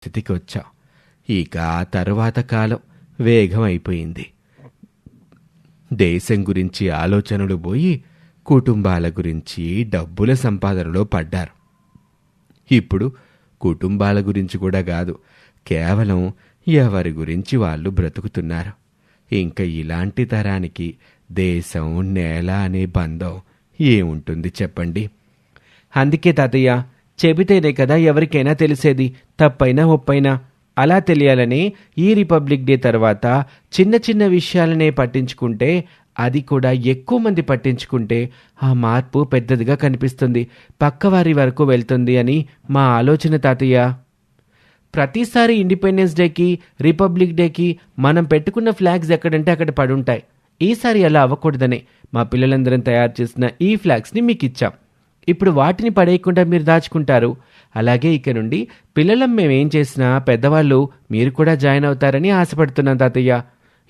స్థితికి వచ్చాం. ఇక ఆ తరువాత కాలం వేగం అయిపోయింది. దేశం గురించి ఆలోచనలు పోయి కుటుంబాల గురించి, డబ్బుల సంపాదనలో పడ్డారు. ఇప్పుడు కుటుంబాల గురించి కూడా కాదు, కేవలం ఎవరి గురించి వాళ్ళు బ్రతుకుతున్నారు. ఇంకా ఇలాంటి తరానికి దేశం, నేల అనే బంధం ఏముంటుంది చెప్పండి? అందుకే తాతయ్య, చెబితేనే కదా ఎవరికైనా తెలిసేది, తప్పైనా ఒప్పైనా. అలా తెలియాలని ఈ రిపబ్లిక్ డే తర్వాత చిన్న చిన్న విషయాలనే పట్టించుకుంటే, అది కూడా ఎక్కువ మంది పట్టించుకుంటే ఆ మార్పు పెద్దదిగా కనిపిస్తుంది, పక్కవారి వరకు వెళ్తుంది అని మా ఆలోచన తాతయ్య. ప్రతిసారి ఇండిపెండెన్స్ డేకి, రిపబ్లిక్ డేకి మనం పెట్టుకున్న ఫ్లాగ్స్ ఎక్కడంటే అక్కడ పడుంటాయి. ఈసారి అలా అవ్వకూడదనే మా పిల్లలందరం తయారు చేసిన ఈ ఫ్లాగ్స్ని మీకు ఇచ్చాం. ఇప్పుడు వాటిని పడేయకుండా మీరు దాచుకుంటారు. అలాగే ఇక నుండి పిల్లలం మేమేం చేసినా పెద్దవాళ్ళు మీరు కూడా జాయిన్ అవుతారని ఆశపడుతున్నాం తాతయ్య.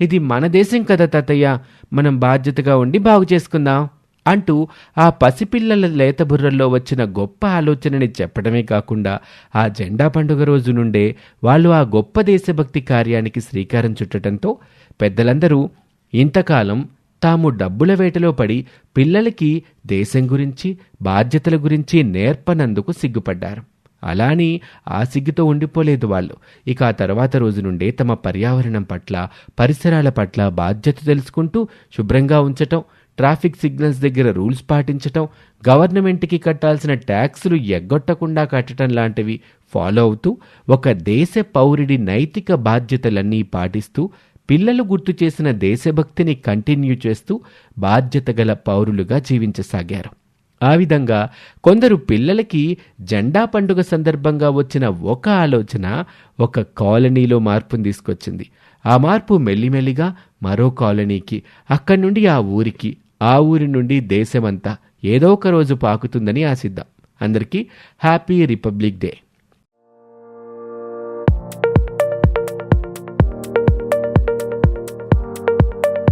ఇది మన దేశం కదా తాతయ్య, మనం బాధ్యతగా ఉండి బాగు చేసుకుందాం అంటూ ఆ పసిపిల్లల లేత బుర్రల్లో వచ్చిన గొప్ప ఆలోచనని చెప్పడమే కాకుండా ఆ జెండా పండుగ రోజు నుండే వాళ్ళు ఆ గొప్ప దేశభక్తి కార్యానికి శ్రీకారం చుట్టడంతో పెద్దలందరూ ఇంతకాలం తాము డబ్బుల వేటలో పడి పిల్లలకి దేశం గురించి, బాధ్యతల గురించి నేర్పనందుకు సిగ్గుపడ్డారు. అలాని ఆ సిగ్గుతో ఉండిపోలేదు వాళ్ళు. ఇక ఆ తర్వాత రోజు నుండే తమ పర్యావరణం పట్ల, పరిసరాల పట్ల బాధ్యత తెలుసుకుంటూ శుభ్రంగా ఉంచటం, ట్రాఫిక్ సిగ్నల్స్ దగ్గర రూల్స్ పాటించటం, గవర్నమెంట్కి కట్టాల్సిన ట్యాక్సులు ఎగ్గొట్టకుండా కట్టడం లాంటివి ఫాలో అవుతూ ఒక దేశ పౌరుడి నైతిక బాధ్యతలన్నీ పాటిస్తూ పిల్లలు గుర్తు చేసిన దేశభక్తిని కంటిన్యూ చేస్తూ బాధ్యత గల పౌరులుగా జీవించసాగారు. ఆ విధంగా కొందరు పిల్లలకి జెండా పండుగ సందర్భంగా వచ్చిన ఒక ఆలోచన ఒక కాలనీలో మార్పును తీసుకొచ్చింది. ఆ మార్పు మెల్లిమెల్లిగా మరో కాలనీకి, అక్కడి నుండి ఆ ఊరికి, ఆ ఊరి నుండి దేశమంతా ఏదో ఒక రోజు పాకుతుందని ఆశిద్దాం. అందరికీ హ్యాపీ రిపబ్లిక్ డే.